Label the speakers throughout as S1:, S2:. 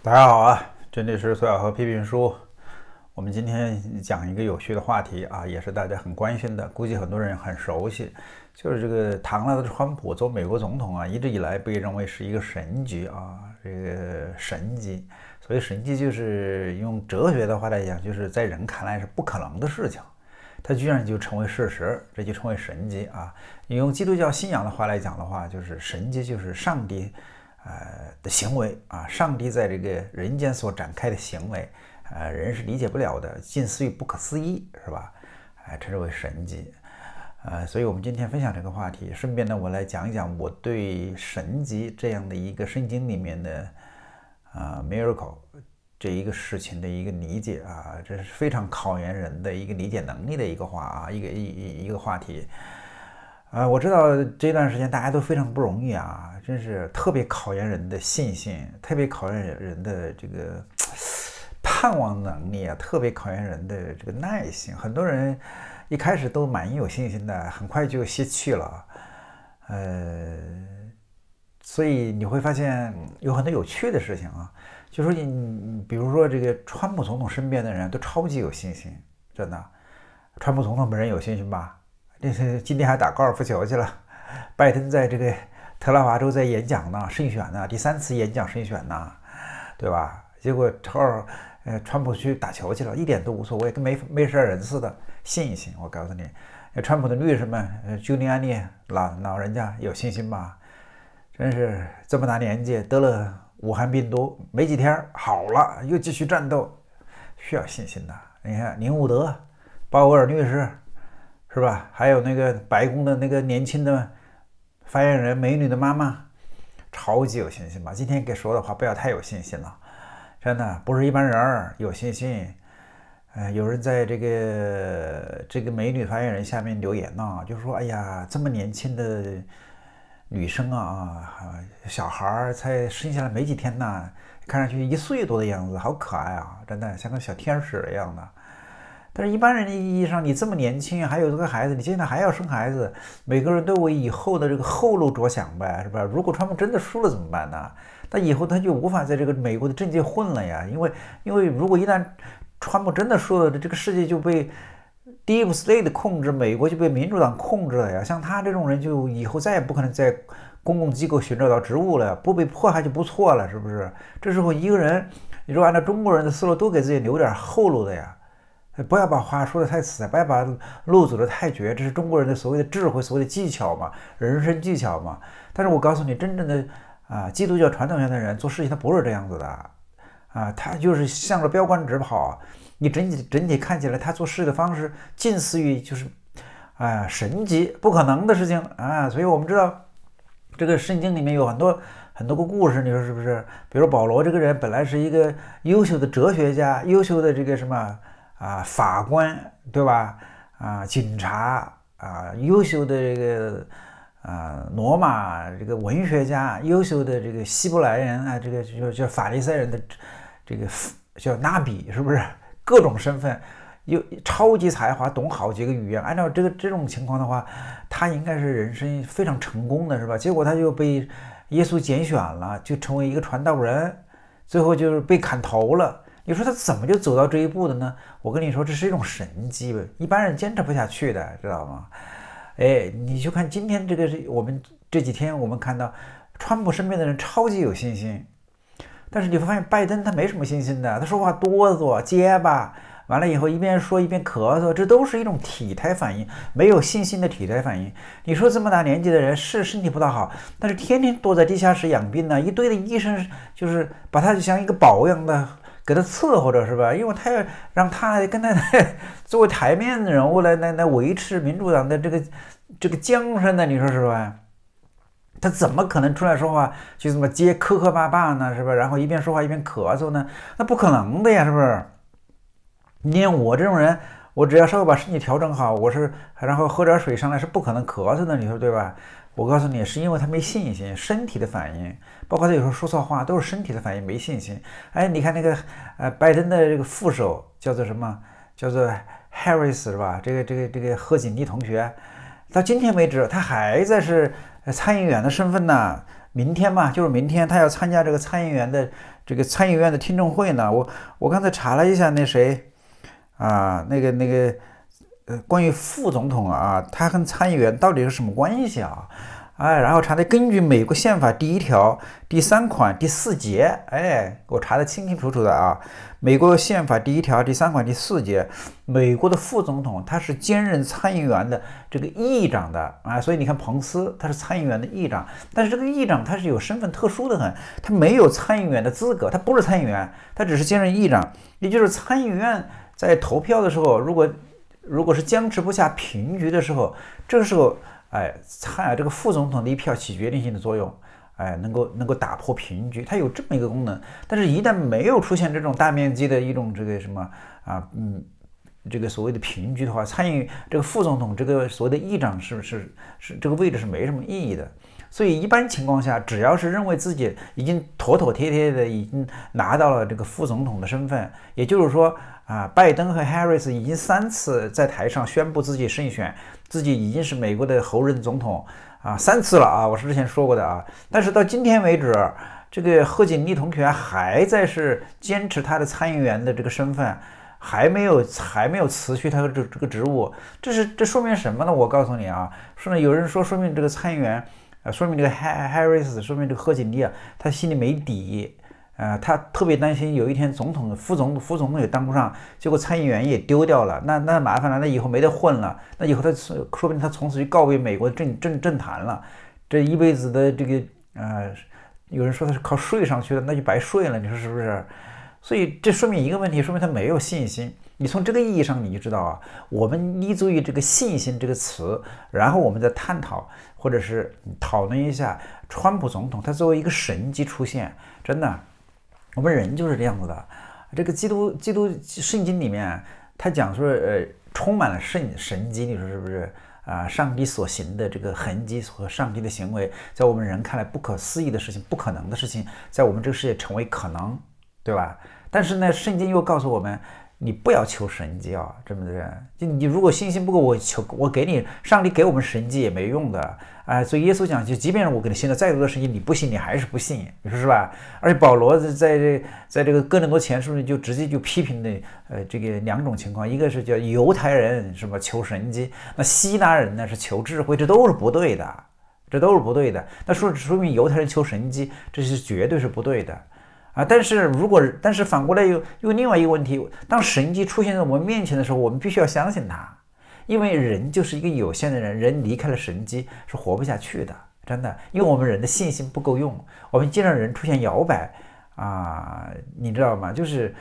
S1: 大家好啊，这里是索小河批评书。我们今天讲一个有趣的话题啊，也是大家很关心的，估计很多人很熟悉，就是这个唐纳德·川普做美国总统啊，一直以来被认为是一个神级啊，这个神级。所以神级就是用哲学的话来讲，就是在人看来是不可能的事情，它居然就成为事实，这就成为神级啊。你用基督教信仰的话来讲的话，就是神级就是上帝的行为啊，上帝在这个人间所展开的行为，人是理解不了的，近似于不可思议，是吧？称之为神迹。所以我们今天分享这个话题，顺便呢，我来讲一讲我对神迹这样的一个圣经里面的miracle 这一个事情的一个理解啊，这是非常考验人的一个理解能力的一个一个话题。我知道这段时间大家都非常不容易啊，真是特别考验人的信心，特别考验人的这个盼望能力啊，特别考验人的这个耐心。很多人一开始都蛮有信心的，很快就泄气了。所以你会发现有很多有趣的事情啊，就说你比如说这个川普总统身边的人都超级有信心，真的。川普总统本人有信心吧？这是今天还打高尔夫球去了。拜登在这个特拉华州在演讲呢，胜选呢，第3次演讲胜选呢，对吧？结果川普去打球去了，一点都无所谓，跟没事人似的。信一信，我告诉你，川普的律师们朱利安尼老人家有信心吧？真是这么大年纪得了武汉病毒，没几天好了，又继续战斗，需要信心的。你看宁伍德、鲍威尔律师，是吧？还有那个白宫的那个年轻的发言人，美女的妈妈，超级有信心吧？今天给说的话不要太有信心了，真的不是一般人有信心。有人在这个美女发言人下面留言呢，就说：“哎呀，这么年轻的女生小孩才生下来没几天呢，看上去1岁多的样子，好可爱啊，真的像个小天使一样的。”但是一般人的意义上，你这么年轻，还有这个孩子，你现在还要生孩子，每个人都为以后的这个后路着想呗，是吧？如果川普真的输了怎么办呢？那以后他就无法在这个美国的政界混了呀，因为如果一旦川普真的输了，这个世界就被 Deep State 控制，美国就被民主党控制了呀。像他这种人，就以后再也不可能在公共机构寻找到职务了，不被迫害就不错了，是不是？这时候一个人，你说按照中国人的思路，都给自己留点后路的呀。不要把话说得太死，不要把路走得太绝，这是中国人的所谓的智慧，所谓的技巧嘛，人生技巧嘛。但是我告诉你，真正的基督教传统上的人做事情，他不是这样子的他就是向着标杆直跑。你整体看起来，他做事的方式近似于就是神迹，不可能的事情啊。所以我们知道，这个圣经里面有很多个故事，你说是不是？比如保罗这个人本来是一个优秀的哲学家，优秀的这个什么法官，对吧？警察优秀的这个罗马这个文学家，优秀的这个希伯来人这个叫法利赛人的这个叫拿比，是不是？各种身份，有超级才华，懂好几个语言。按照这种情况的话，他应该是人生非常成功的，是吧？结果他就被耶稣拣选了，就成为一个传道人，最后就是被砍头了。你说他怎么就走到这一步的呢？我跟你说，这是一种神迹，一般人坚持不下去的，知道吗？你就看今天我们这几天我们看到川普身边的人超级有信心，但是你会发现拜登他没什么信心的，他说话哆嗦结巴，完了以后一边说一边咳嗽，这都是一种体态反应，没有信心的体态反应。你说这么大年纪的人是身体不大好，但是天天躲在地下室养病呢，一堆的医生就是把他像一个宝一样的给他伺候着，是吧？因为他要让他来跟他作为台面的人物来维持民主党的这个江山呢，你说是吧？他怎么可能出来说话就这么磕巴巴呢，是吧？然后一边说话一边咳嗽呢？那不可能的呀，是不是？你看我这种人，我只要稍微把身体调整好，然后喝点水上来是不可能咳嗽的，你说对吧？我告诉你，是因为他没信心，身体的反应，包括他有时候说错话都是身体的反应，没信心。你看那个拜登的这个副手叫做什么？叫做 Harris 是吧？这个贺锦丽同学，到今天为止他还在是参议员的身份呢。明天嘛，就是明天他要参加这个参议员的这个参议院的听证会呢，我刚才查了一下，那谁啊，关于副总统啊，他跟参议员到底是什么关系啊？哎，然后查的根据美国宪法第1条第3款第4节，哎，我查的清清楚楚的啊。美国宪法第1条第3款第4节，美国的副总统他是兼任参议员的这个议长的啊，所以你看彭斯他是参议员的议长，但是这个议长他是有身份特殊的很，他没有参议员的资格，他不是参议员，他只是兼任议长，也就是参议院在投票的时候，如果是僵持不下平局的时候，这个时候。哎，这个副总统的一票起决定性的作用，哎，能够打破平局，它有这么一个功能。但是，一旦没有出现这种大面积的一种这个什么啊，这个所谓的平局的话，这个副总统这个所谓的议长是这个位置是没什么意义的。所以，一般情况下，只要是认为自己已经妥妥帖帖的已经拿到了这个副总统的身份，也就是说啊，拜登和 Harris 已经3次在台上宣布自己胜选。自己已经是美国的后任总统啊3次了啊，我是之前说过的啊。但是到今天为止，这个贺锦丽同学还在是坚持他的参议员的这个身份，还没有辞去他的这个职务。这说明什么呢？我告诉你啊，有人说明这个参议员，说明这个 Harris， 说明这个贺锦丽啊，他心里没底。他特别担心有一天副总统也当不上，结果参议员也丢掉了，那麻烦了，那以后没得混了，那以后说不定他从此就告别美国政坛了，这一辈子的这个有人说他是靠睡上去的，那就白睡了，你说是不是？所以这说明一个问题，说明他没有信心。你从这个意义上你就知道啊，我们立足于这个信心这个词，然后我们再探讨或者是讨论一下川普总统他作为一个神迹出现，真的。我们人就是这样子的，这个基督圣经里面，他讲说，充满了神迹，你说是不是啊？上帝所行的这个痕迹和上帝的行为，在我们人看来不可思议的事情、不可能的事情，在我们这个世界成为可能，对吧？但是呢，圣经又告诉我们，你不要求神迹啊，对不对？就你如果信心不够，我给你，上帝给我们神迹也没用的。所以耶稣讲，就即便是我给你信了再多的神迹，你不信，你还是不信，你说是吧？而且保罗在这个哥林多前书里就直接就批评的这个2种情况，一个是叫犹太人什么求神迹，那希腊人呢是求智慧，这都是不对的，那说明犹太人求神迹，这是绝对是不对的啊！但是反过来又另外一个问题，当神迹出现在我们面前的时候，我们必须要相信它。因为人就是一个有限的人，人离开了神迹是活不下去的，真的。因为我们人的信心不够用，我们经常人出现摇摆啊，你知道吗？就是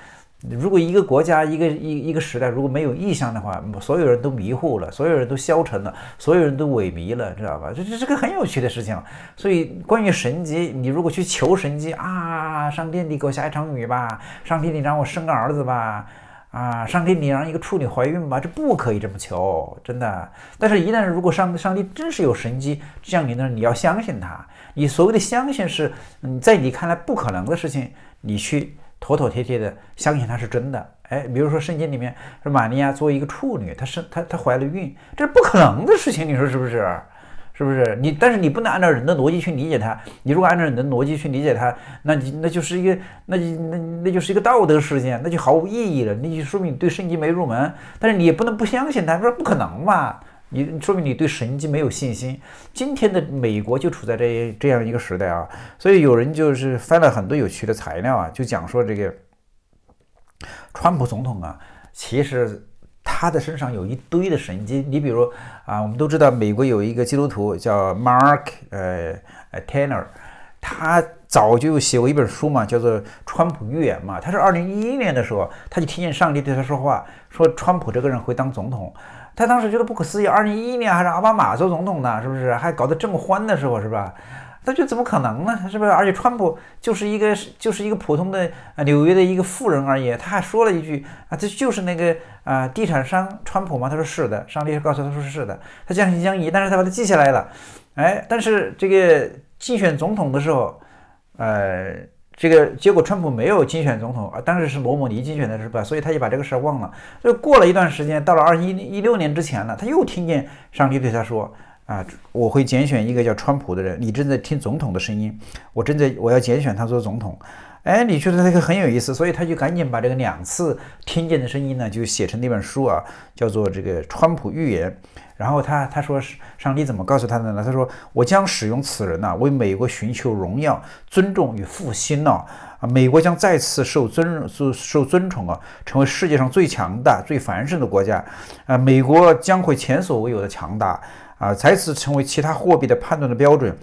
S1: 如果一个国家一个时代如果没有意向的话，所有人都迷糊了，所有人都消沉了，所有人都萎靡了，知道吧？这是个很有趣的事情。所以关于神迹，你如果去求神迹啊，上帝你给我下一场雨吧，上帝你让我生个儿子吧。啊，上帝，你让一个处女怀孕吧，这不可以这么求，真的。但是，一旦如果上帝真是有神迹降临的，你要相信他。你所谓的相信是，在你看来不可能的事情，你去妥妥帖帖的相信它是真的。哎，比如说圣经里面说玛利亚作为一个处女，她怀了孕，这是不可能的事情，你说是不是？是不是但是你不能按照人的逻辑去理解它。你如果按照人的逻辑去理解它，那就是一个道德事件，那就毫无意义了。那就说明你对圣经没入门。但是你也不能不相信它，说不可能嘛，你说明你对神迹没有信心。今天的美国就处在这样一个时代啊，所以有人就是翻了很多有趣的材料啊，就讲说这个川普总统啊，其实他的身上有一堆的神迹。你比如啊，我们都知道美国有一个基督徒叫 Mark Tanner， 他早就写过一本书嘛，叫做《川普预言》嘛。他是2011年的时候，他就听见上帝对他说话，说川普这个人会当总统。他当时觉得不可思议，2011年还是奥巴马做总统呢，是不是？还搞得这么欢的时候，是吧？他就怎么可能呢？是不是？而且川普就是一个普通的纽约的一个富人而已。他还说了一句啊，这就是那个地产商川普吗？他说是的，上帝告诉他说是的。他将信将疑，但是他把它记下来了。哎，但是这个竞选总统的时候，这个结果川普没有竞选总统，当时是罗姆尼竞选的是吧？所以他就把这个事忘了。所以过了一段时间，到了2016年之前了，他又听见上帝对他说。啊，我会拣选一个叫川普的人，你正在听总统的声音，我要拣选他做总统。哎，你觉得这个很有意思，所以他就赶紧把这个2次听见的声音呢，就写成那本书啊，叫做这个川普预言。然后他说上帝怎么告诉他的呢？他说我将使用此人为美国寻求荣耀、尊重与复兴美国将再次受尊崇成为世界上最强大、最繁盛的国家美国将会前所未有的强大再次成为其他货币的判断的标准。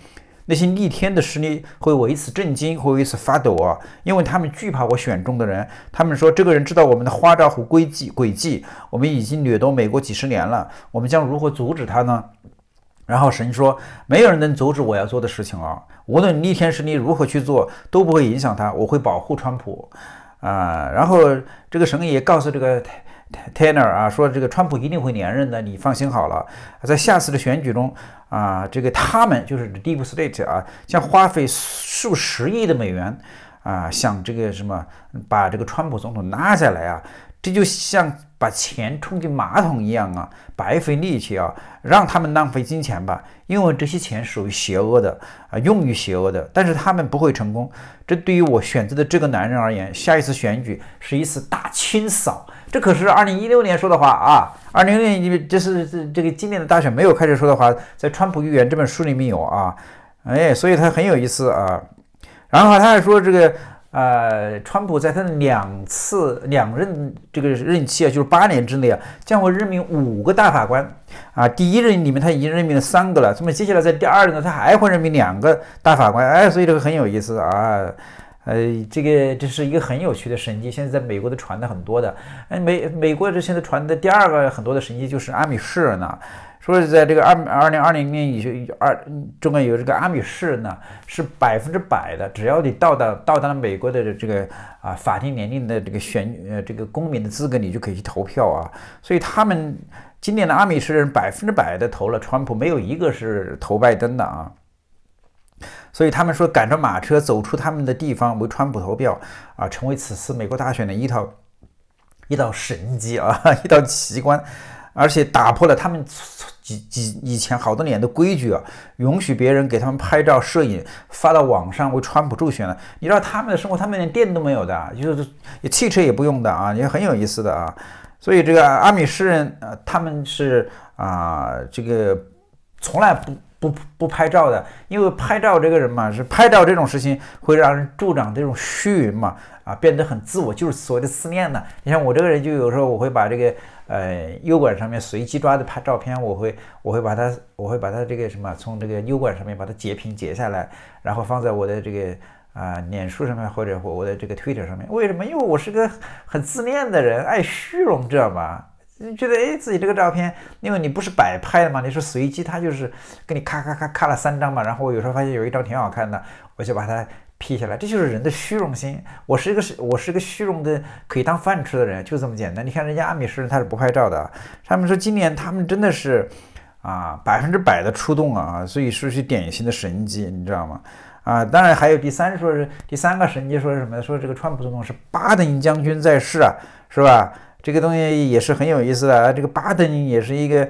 S1: 那些逆天的势力会为此震惊，会为此发抖因为他们惧怕我选中的人。他们说，这个人知道我们的花招和诡计，我们已经掠夺美国几十年了，我们将如何阻止他呢？然后神说，没有人能阻止我要做的事情无论逆天势力如何去做，都不会影响他，我会保护川普然后这个神也告诉这个Tanner 说这个川普一定会连任的，你放心好了。在下次的选举中这个他们就是 Deep State 将花费数十亿的美元想这个什么把这个川普总统拿下来这就像把钱冲进马桶一样白费力气让他们浪费金钱吧，因为这些钱属于邪恶的用于邪恶的，但是他们不会成功。这对于我选择的这个男人而言，下一次选举是一次大清扫。这可是2016年说的话2016年这是这个今年的大选没有开始说的话，在《川普预言》这本书里面有所以他很有意思然后他还说这个川普在他的两任这个任期就是8年之内将会任命5个大法官第一任里面他已经任命了3个了，那么接下来在第2任呢，他还会任命2个大法官所以这个很有意思这是一个很有趣的神迹，现在在美国的传的很多的美国这现在传的第2个很多的神迹就是阿米士人说在这个2020年中间有这个阿米士人是100%的，只要你到达了美国的这个法定年龄的这个这个公民的资格，你就可以去投票所以他们今年的阿米士人100%的投了川普，没有一个是投拜登的所以他们说赶着马车走出他们的地方为川普投票成为此次美国大选的一道神迹一道奇观，而且打破了他们以前好多年的规矩允许别人给他们拍照摄影发到网上为川普助选了。你知道他们的生活，他们连电都没有的，就是汽车也不用的也很有意思的所以这个阿米士人他们是这个从来不拍照的，因为拍照这个人是拍照这种事情会让人助长这种虚荣变得很自我，就是所谓的自恋你像我这个人，就有时候我会把这个油管上面随机抓的拍照片，我会把它这个什么从这个油管上面把它截屏截下来，然后放在我的这个脸书上面或者我的这个 Twitter 上面。为什么？因为我是个很自恋的人，爱虚荣，知道吗？你觉得自己这个照片，因为你不是摆拍的嘛，你是随机，他就是给你咔了3张嘛，然后我有时候发现有一张挺好看的，我就把它 P 下来，这就是人的虚荣心。我是一个虚荣的可以当饭吃的人，就这么简单。你看人家阿米士人他是不拍照的，他们说今年他们真的是100%的出动所以是典型的神迹，你知道吗？当然还有第三个神迹，说是什么？说这个川普总统是巴登将军在世是吧？这个东西也是很有意思的这个巴登也是一个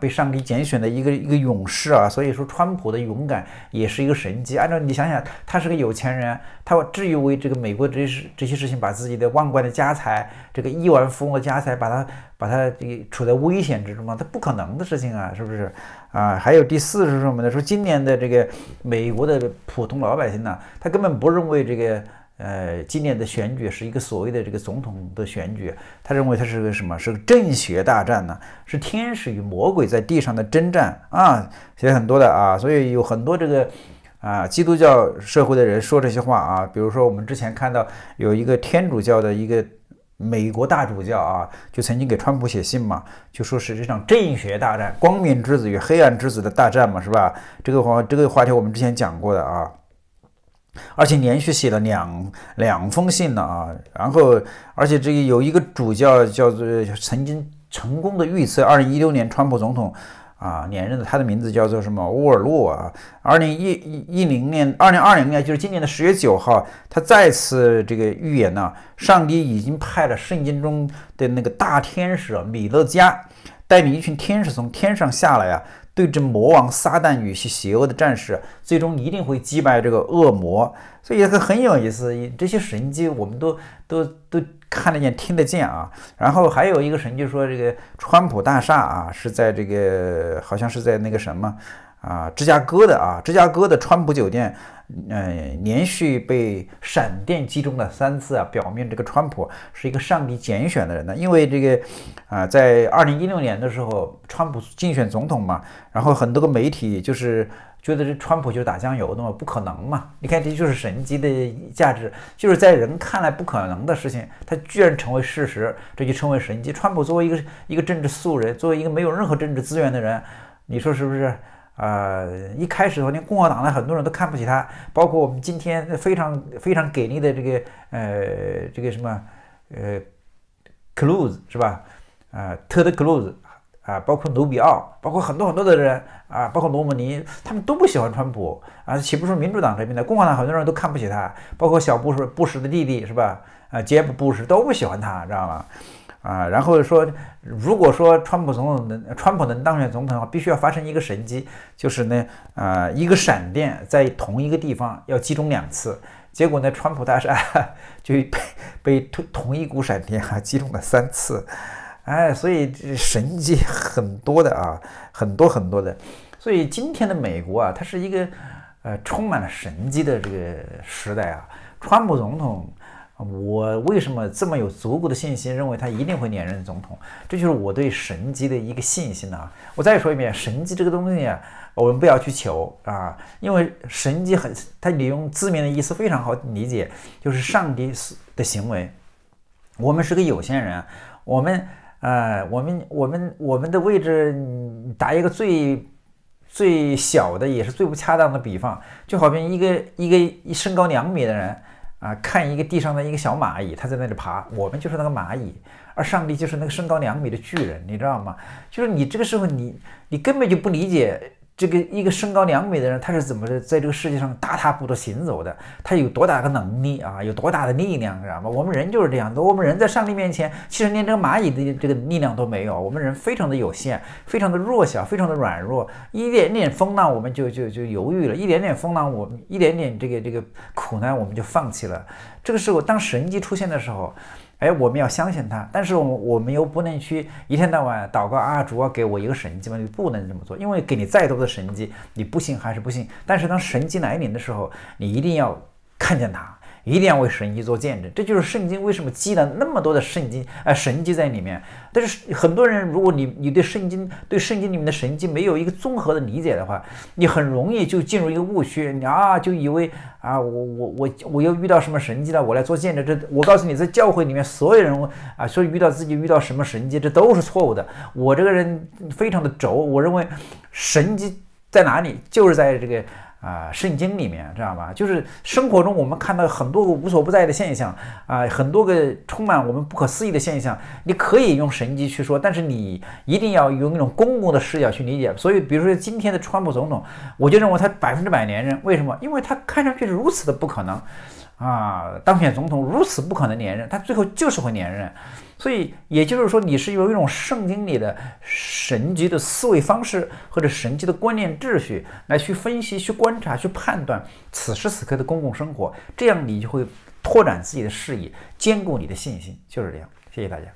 S1: 被上帝拣选的一个勇士所以说川普的勇敢也是一个神迹。按照你想想，他是个有钱人，他至于为这个美国这些事情把自己的万贯的家财，这个亿万富翁的家财把他处在危险之中吗？他不可能的事情是不是还有第4是什么呢？说今年的这个美国的普通老百姓他根本不认为这个今年的选举是一个所谓的这个总统的选举，他认为它是个什么？是个正邪大战是天使与魔鬼在地上的征战写很多的所以有很多这个基督教社会的人说这些话比如说我们之前看到有一个天主教的一个美国大主教就曾经给川普写信嘛，就说是这场正邪大战，光明之子与黑暗之子的大战嘛，是吧？这个话题我们之前讲过的而且连续写了两封信然后而且这个有一个主教叫做曾经成功的预测2016年川普总统连任的，他的名字叫做什么乌尔洛2020年就是今年的10月9号，他再次这个预言上帝已经派了圣经中的那个大天使米勒加带领一群天使从天上下来对着魔王撒旦与其邪恶的战士，最终一定会击败这个恶魔。所以很有意思，这些神迹我们都看得见、听得见啊。然后还有一个神迹说，这个川普大厦啊是在这个好像是在那个什么芝加哥的川普酒店。连续被闪电击中了3次啊，表明这个川普是一个上帝拣选的人呢。因为这个在2016年的时候，川普竞选总统嘛，然后很多个媒体就是觉得这川普就是打酱油的嘛，不可能嘛。你看，这就是神迹的价值，就是在人看来不可能的事情，它居然成为事实，这就称为神迹。川普作为一个政治素人，作为一个没有任何政治资源的人，你说是不是？一开始的话，连共和党的很多人都看不起他，包括我们今天非常给力的这个什么Cruz 是吧？特德·克鲁兹包括努比奥，包括很多的人包括罗姆尼，他们都不喜欢川普岂不是民主党这边的？共和党很多人都看不起他，包括小布什的弟弟是吧？杰夫·布什都不喜欢他，知道吗？然后说，如果说川普能当选总统的话，必须要发生一个神迹，就是呢，一个闪电在同一个地方要击中2次，结果呢，川普大厦就被同一股闪电击中了3次，所以这神迹很多的很多的，所以今天的美国它是一个充满了神迹的这个时代川普总统。我为什么这么有足够的信心，认为他一定会连任总统？这就是我对神迹的一个信心我再说一遍，神迹这个东西我们不要去求因为神迹它利用字面的意思非常好理解，就是上帝的行为。我们是个有限人，我们的位置，打一个最小的也是最不恰当的比方，就好比一个身高2米的人。看一个地上的一个小蚂蚁，它在那里爬，我们就是那个蚂蚁，而上帝就是那个身高2米的巨人，你知道吗？就是你这个时候你根本就不理解这个一个身高2米的人他是怎么在这个世界上大踏步的行走的，他有多大的能力有多大的力量，知道吗？我们人就是这样的，我们人在上帝面前其实连这个蚂蚁的这个力量都没有，我们人非常的有限，非常的弱小，非常的软弱，一点点风浪我们就犹豫了，一点点风浪我们一点点这个苦难我们就放弃了。这个时候当神迹出现的时候，我们要相信他，但是我们又不能去一天到晚祷告主要给我一个神迹嘛，你不能这么做，因为给你再多的神迹，你不信还是不信。但是当神迹来临的时候，你一定要看见他，一定要为神迹做见证。这就是圣经为什么积了那么多的神迹在里面。但是很多人，如果你对圣经里面的神迹没有一个综合的理解的话，你很容易就进入一个误区，你就以为我又遇到什么神迹了，我来做见证。我告诉你，在教会里面所有人说自己遇到什么神迹，这都是错误的。我这个人非常的轴，我认为神迹在哪里，就是在这个圣经里面，知道吗？就是生活中我们看到很多个无所不在的现象很多个充满我们不可思议的现象，你可以用神迹去说，但是你一定要用那种公共的视角去理解。所以比如说今天的川普总统，我就认为他100%连任。为什么？因为他看上去是如此的不可能当选总统如此不可能连任，他最后就是会连任。所以也就是说，你是用一种圣经里的神迹的思维方式或者神迹的观念秩序来去分析、去观察、去判断此时此刻的公共生活，这样你就会拓展自己的视野，兼顾你的信心。就是这样，谢谢大家。